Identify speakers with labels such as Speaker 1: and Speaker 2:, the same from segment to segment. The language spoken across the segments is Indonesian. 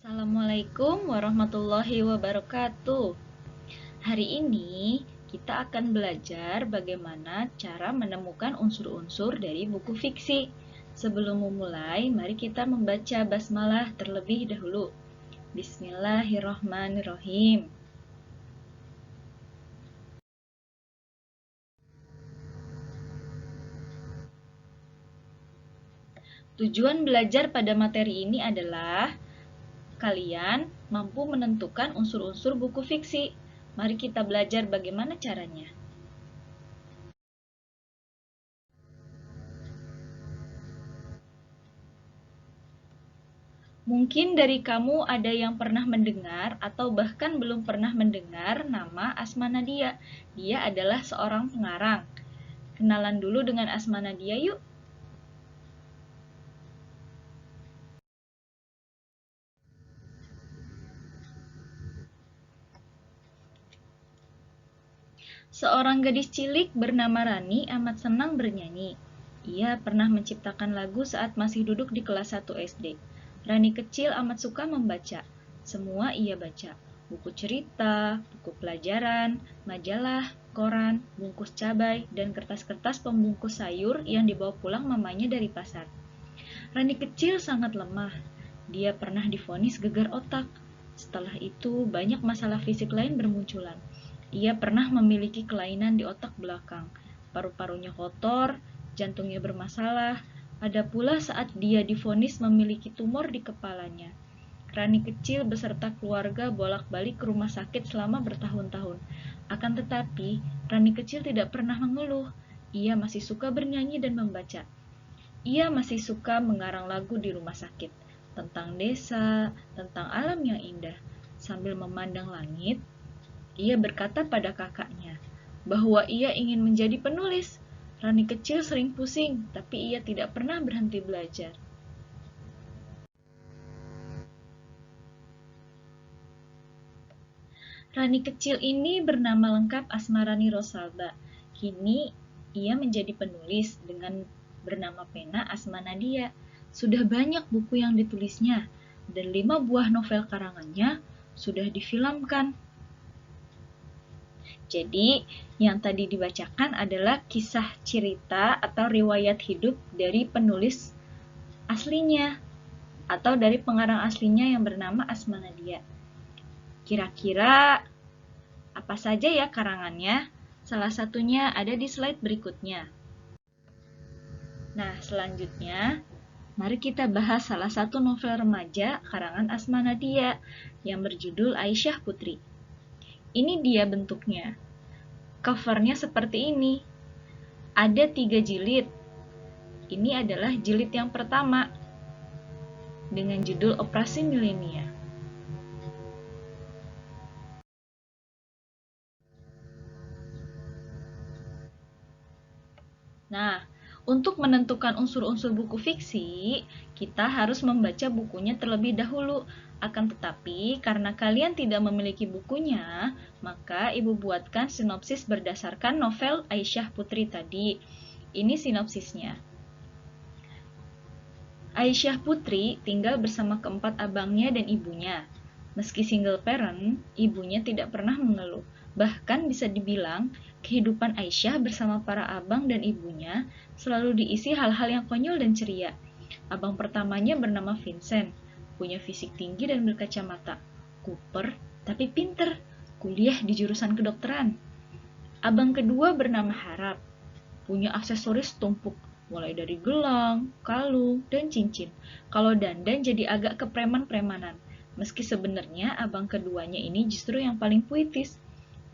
Speaker 1: Assalamualaikum warahmatullahi wabarakatuh. Hari ini kita akan belajar bagaimana cara menemukan unsur-unsur dari buku fiksi. Sebelum memulai, mari kita membaca basmalah terlebih dahulu. Bismillahirrahmanirrahim. Tujuan belajar pada materi ini adalah kalian mampu menentukan unsur-unsur buku fiksi. Mari kita belajar bagaimana caranya. Mungkin dari kamu ada yang pernah mendengar atau bahkan belum pernah mendengar nama Asma Nadia. Dia adalah seorang pengarang. Kenalan dulu dengan Asma Nadia yuk. Seorang gadis cilik bernama Rani amat senang bernyanyi. Ia pernah menciptakan lagu saat masih duduk di kelas 1 SD. Rani kecil amat suka membaca. Semua ia baca. Buku cerita, buku pelajaran, majalah, koran, bungkus cabai, dan kertas-kertas pembungkus sayur yang dibawa pulang mamanya dari pasar. Rani kecil sangat lemah. Dia pernah divonis gegar otak. Setelah itu, banyak masalah fisik lain bermunculan. Ia pernah memiliki kelainan di otak belakang. Paru-parunya kotor, jantungnya bermasalah. Ada pula saat dia divonis memiliki tumor di kepalanya. Rani kecil beserta keluarga bolak-balik ke rumah sakit selama bertahun-tahun. Akan tetapi, Rani kecil tidak pernah mengeluh. Ia masih suka bernyanyi dan membaca. Ia masih suka mengarang lagu di rumah sakit, tentang desa, tentang alam yang indah. Sambil memandang langit, ia berkata pada kakaknya bahwa ia ingin menjadi penulis. Rani kecil sering pusing, tapi ia tidak pernah berhenti belajar. Rani kecil ini bernama lengkap Asmarani Rosalba. Kini ia menjadi penulis dengan bernama pena Asma Nadia. Sudah banyak buku yang ditulisnya, dan 5 buah novel karangannya sudah difilmkan. Jadi, yang tadi dibacakan adalah kisah cerita atau riwayat hidup dari penulis aslinya atau dari pengarang aslinya yang bernama Asma Nadia. Kira-kira apa saja ya karangannya? Salah satunya ada di slide berikutnya. Nah, selanjutnya mari kita bahas salah satu novel remaja karangan Asma Nadia yang berjudul Aisyah Putri. Ini dia bentuknya. Covernya seperti ini. Ada 3 jilid. Ini adalah jilid yang pertama dengan judul Operasi Milenia. Nah, untuk menentukan unsur-unsur buku fiksi, kita harus membaca bukunya terlebih dahulu. Akan tetapi, karena kalian tidak memiliki bukunya, maka Ibu buatkan sinopsis berdasarkan novel Aisyah Putri tadi. Ini sinopsisnya. Aisyah Putri tinggal bersama keempat abangnya dan ibunya. Meski single parent, ibunya tidak pernah mengeluh. Bahkan bisa dibilang, kehidupan Aisyah bersama para abang dan ibunya selalu diisi hal-hal yang konyol dan ceria. Abang pertamanya bernama Vincent, punya fisik tinggi dan berkacamata. Cooper, tapi pinter, kuliah di jurusan kedokteran. Abang kedua bernama Harap, punya aksesoris tumpuk, mulai dari gelang, kalung, dan cincin. Kalau dandan jadi agak kepreman-premanan. Meski sebenarnya abang keduanya ini justru yang paling puitis.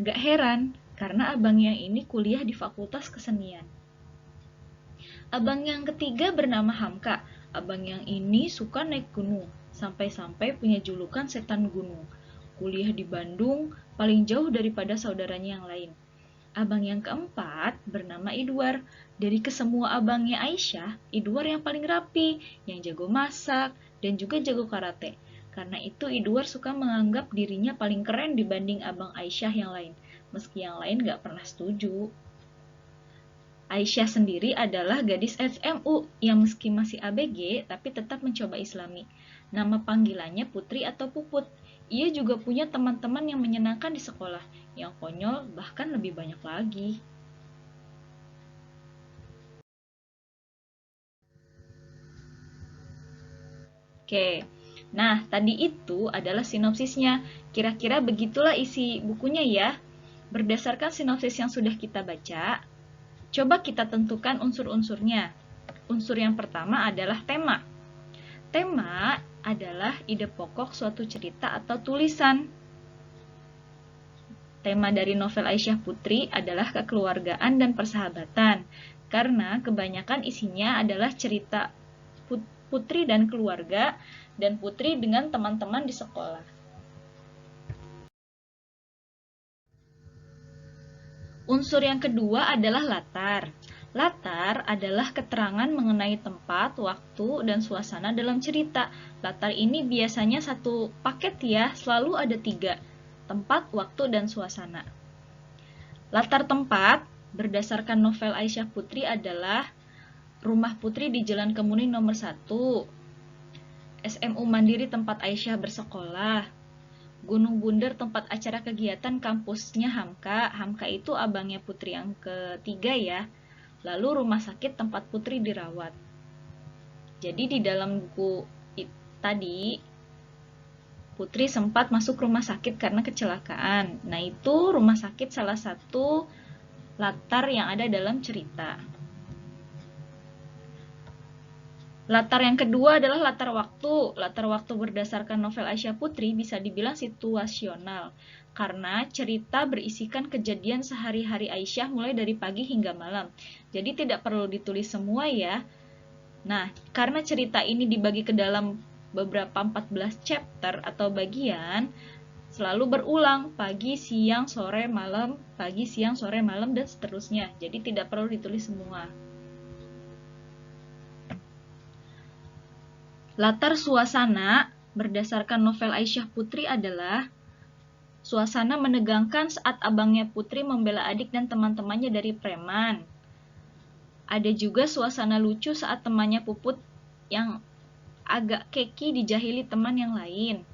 Speaker 1: Gak heran, karena abang yang ini kuliah di Fakultas Kesenian. Abang yang ketiga bernama Hamka. Abang yang ini suka naik gunung, sampai-sampai punya julukan setan gunung. Kuliah di Bandung, paling jauh daripada saudaranya yang lain. Abang yang keempat bernama Idwar. Dari kesemua abangnya Aisyah, Idwar yang paling rapi, yang jago masak, dan juga jago karate. Karena itu Idwar suka menganggap dirinya paling keren dibanding abang Aisyah yang lain, meski yang lain gak pernah setuju. Aisyah sendiri adalah gadis SMU yang meski masih ABG tapi tetap mencoba Islami. Nama panggilannya Putri atau Puput. Ia juga punya teman-teman yang menyenangkan di sekolah, yang konyol bahkan lebih banyak lagi. Oke, nah tadi itu adalah sinopsisnya. Kira-kira begitulah isi bukunya ya. Berdasarkan sinopsis yang sudah kita baca, coba kita tentukan unsur-unsurnya. Unsur yang pertama adalah tema. Tema adalah ide pokok suatu cerita atau tulisan. Tema dari novel Aisyah Putri adalah kekeluargaan dan persahabatan, karena kebanyakan isinya adalah cerita Putri dan keluarga, dan Putri dengan teman-teman di sekolah. Unsur yang kedua adalah latar. Latar adalah keterangan mengenai tempat, waktu, dan suasana dalam cerita. Latar ini biasanya satu paket ya, selalu ada 3, tempat, waktu, dan suasana. Latar tempat berdasarkan novel Aisyah Putri adalah Rumah Putri di Jalan Kemuning nomor 1, SMU Mandiri tempat Aisyah bersekolah, Gunung Bunder tempat acara kegiatan kampusnya Hamka. Hamka itu abangnya Putri yang ketiga ya. Lalu rumah sakit tempat Putri dirawat. Jadi di dalam buku tadi, Putri sempat masuk rumah sakit karena kecelakaan. Nah itu rumah sakit salah satu latar yang ada dalam cerita. Latar yang kedua adalah latar waktu. Latar waktu berdasarkan novel Aisyah Putri bisa dibilang situasional, karena cerita berisikan kejadian sehari-hari Aisyah mulai dari pagi hingga malam. Jadi tidak perlu ditulis semua ya. Nah, karena cerita ini dibagi ke dalam beberapa 14 chapter atau bagian, selalu berulang pagi, siang, sore, malam, pagi, siang, sore, malam, dan seterusnya. Jadi tidak perlu ditulis semua. Latar suasana berdasarkan novel Aisyah Putri adalah suasana menegangkan saat abangnya Putri membela adik dan teman-temannya dari preman. Ada juga suasana lucu saat temannya Puput yang agak keki dijahili teman yang lain.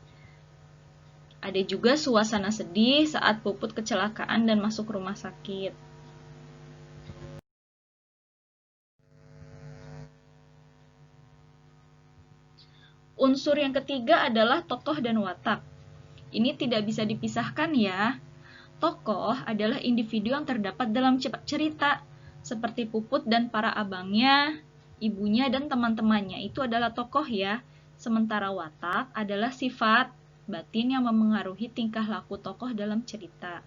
Speaker 1: Ada juga suasana sedih saat Puput kecelakaan dan masuk rumah sakit. Unsur yang ketiga adalah tokoh dan watak. Ini tidak bisa dipisahkan ya. Tokoh adalah individu yang terdapat dalam cerita, seperti Puput dan para abangnya, ibunya, dan teman-temannya. Itu adalah tokoh ya. Sementara watak adalah sifat batin yang memengaruhi tingkah laku tokoh dalam cerita.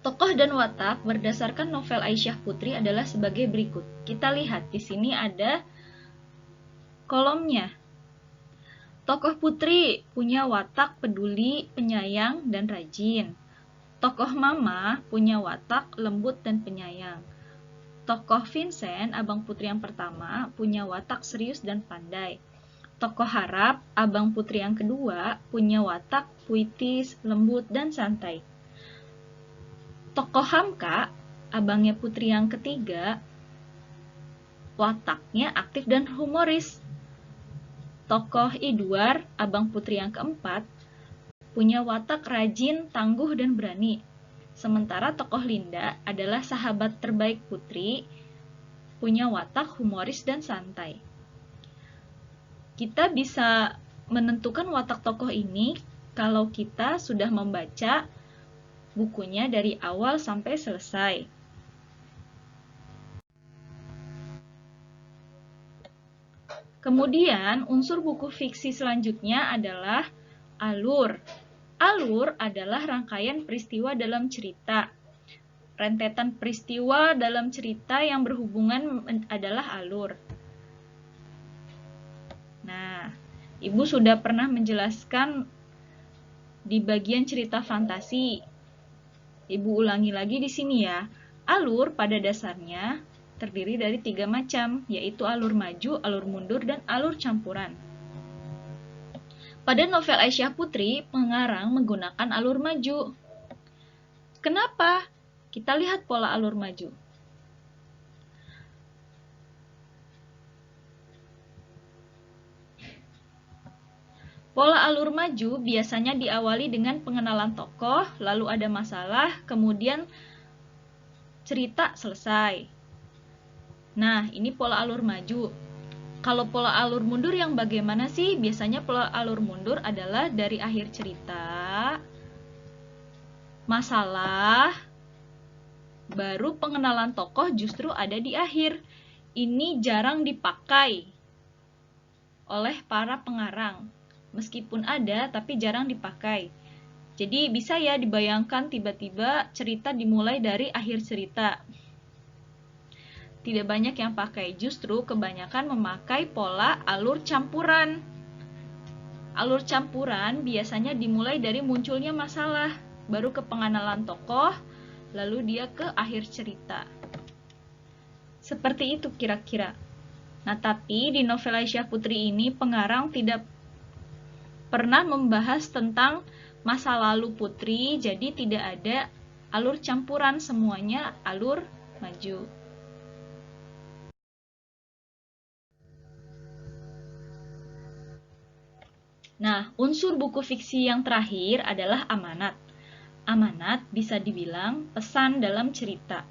Speaker 1: Tokoh dan watak berdasarkan novel Aisyah Putri adalah sebagai berikut. Kita lihat di sini ada kolomnya. Tokoh Putri punya watak peduli, penyayang, dan rajin. Tokoh Mama punya watak lembut dan penyayang. Tokoh Vincent, abang Putri yang pertama, punya watak serius dan pandai. Tokoh Harap, abang Putri yang kedua, punya watak puitis, lembut, dan santai. Tokoh Hamka, abangnya Putri yang ketiga, wataknya aktif dan humoris. Tokoh Edward, abang Putri yang keempat, punya watak rajin, tangguh, dan berani. Sementara tokoh Linda adalah sahabat terbaik Putri, punya watak humoris dan santai. Kita bisa menentukan watak tokoh ini kalau kita sudah membaca bukunya dari awal sampai selesai. Kemudian, unsur buku fiksi selanjutnya adalah alur. Alur adalah rangkaian peristiwa dalam cerita. Rentetan peristiwa dalam cerita yang berhubungan adalah alur. Nah, Ibu sudah pernah menjelaskan di bagian cerita fantasi. Ibu ulangi lagi di sini ya. Alur pada dasarnya terdiri dari 3 macam, yaitu alur maju, alur mundur, dan alur campuran. Pada novel Aisyah Putri, pengarang menggunakan alur maju. Kenapa? Kita lihat pola alur maju. Pola alur maju biasanya diawali dengan pengenalan tokoh, lalu ada masalah, kemudian cerita selesai. Nah, ini pola alur maju. Kalau pola alur mundur yang bagaimana sih? Biasanya pola alur mundur adalah dari akhir cerita, masalah, baru pengenalan tokoh justru ada di akhir. Ini jarang dipakai oleh para pengarang. Meskipun ada, tapi jarang dipakai. Jadi bisa ya dibayangkan tiba-tiba cerita dimulai dari akhir cerita. Tidak banyak yang pakai, justru kebanyakan memakai pola alur campuran. Alur campuran biasanya dimulai dari munculnya masalah, baru ke pengenalan tokoh, lalu dia ke akhir cerita. Seperti itu kira-kira. Nah, tapi di novel Aisyah Putri ini pengarang tidak pernah membahas tentang masa lalu Putri, jadi tidak ada alur campuran, semuanya alur maju. Nah, unsur buku fiksi yang terakhir adalah amanat. Amanat bisa dibilang pesan dalam cerita.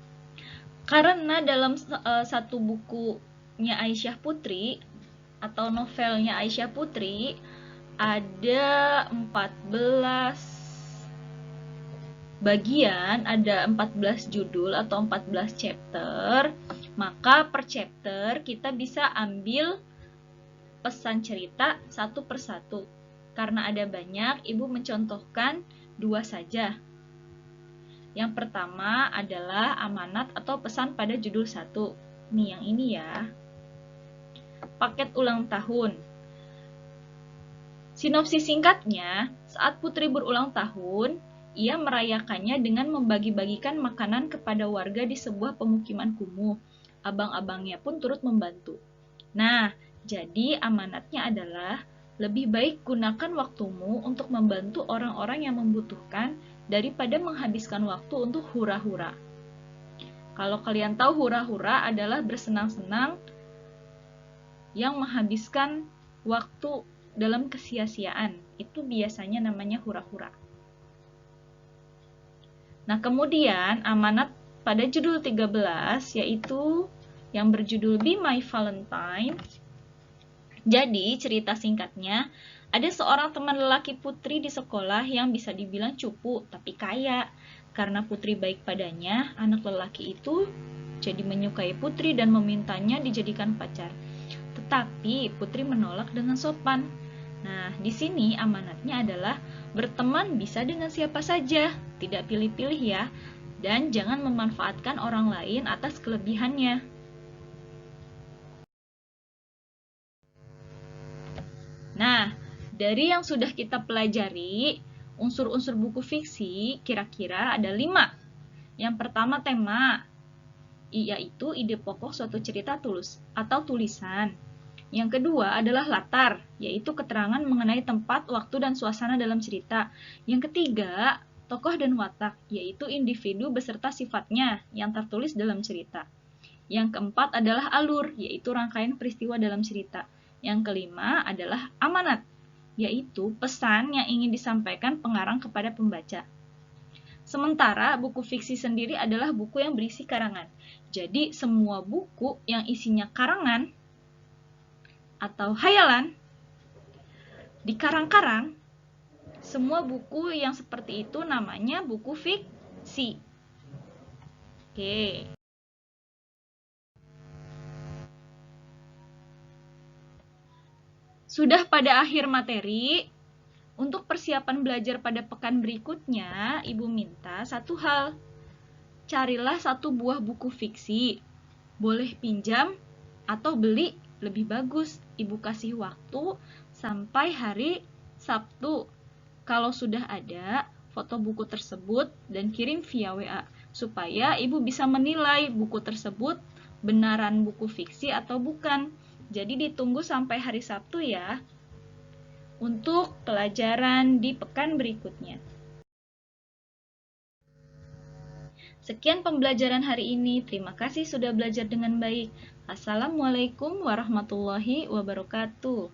Speaker 1: Karena dalam satu bukunya Aisyah Putri atau novelnya Aisyah Putri ada 14 bagian, ada 14 judul atau 14 chapter, maka per chapter kita bisa ambil pesan cerita satu persatu. Karena ada banyak, Ibu mencontohkan 2 saja. Yang pertama adalah amanat atau pesan pada judul 1. Nih yang ini ya. Paket ulang tahun. Sinopsis singkatnya, saat Putri berulang tahun, ia merayakannya dengan membagi-bagikan makanan kepada warga di sebuah pemukiman kumuh. Abang-abangnya pun turut membantu. Nah, jadi amanatnya adalah lebih baik gunakan waktumu untuk membantu orang-orang yang membutuhkan daripada menghabiskan waktu untuk hura-hura. Kalau kalian tahu, hura-hura adalah bersenang-senang yang menghabiskan waktu dalam kesia-siaan. Itu biasanya namanya hura-hura. Nah, kemudian amanat pada judul 13 yaitu yang berjudul Be My Valentine. Jadi, cerita singkatnya, ada seorang teman lelaki Putri di sekolah yang bisa dibilang cupu tapi kaya. Karena Putri baik padanya, anak lelaki itu jadi menyukai Putri dan memintanya dijadikan pacar. Tetapi Putri menolak dengan sopan. Nah, di sini amanatnya adalah berteman bisa dengan siapa saja, tidak pilih-pilih ya, dan jangan memanfaatkan orang lain atas kelebihannya. Nah, dari yang sudah kita pelajari, unsur-unsur buku fiksi kira-kira ada 5. Yang pertama tema, yaitu ide pokok suatu cerita atau tulisan. Yang kedua adalah latar, yaitu keterangan mengenai tempat, waktu, dan suasana dalam cerita. Yang ketiga, tokoh dan watak, yaitu individu beserta sifatnya yang tertulis dalam cerita. Yang keempat adalah alur, yaitu rangkaian peristiwa dalam cerita. Yang kelima adalah amanat, yaitu pesan yang ingin disampaikan pengarang kepada pembaca. Sementara buku fiksi sendiri adalah buku yang berisi karangan. Jadi semua buku yang isinya karangan atau hayalan dikarang-karang, semua buku yang seperti itu namanya buku fiksi. Oke. Sudah pada akhir materi. Untuk persiapan belajar pada pekan berikutnya, Ibu minta satu hal. Carilah satu buah buku fiksi. Boleh pinjam atau beli, lebih bagus. Ibu kasih waktu sampai hari Sabtu. Kalau sudah ada, foto buku tersebut dan kirim via WA, supaya Ibu bisa menilai buku tersebut benaran buku fiksi atau bukan. Jadi ditunggu sampai hari Sabtu ya, untuk pelajaran di pekan berikutnya. Sekian pembelajaran hari ini. Terima kasih sudah belajar dengan baik. Assalamualaikum warahmatullahi wabarakatuh.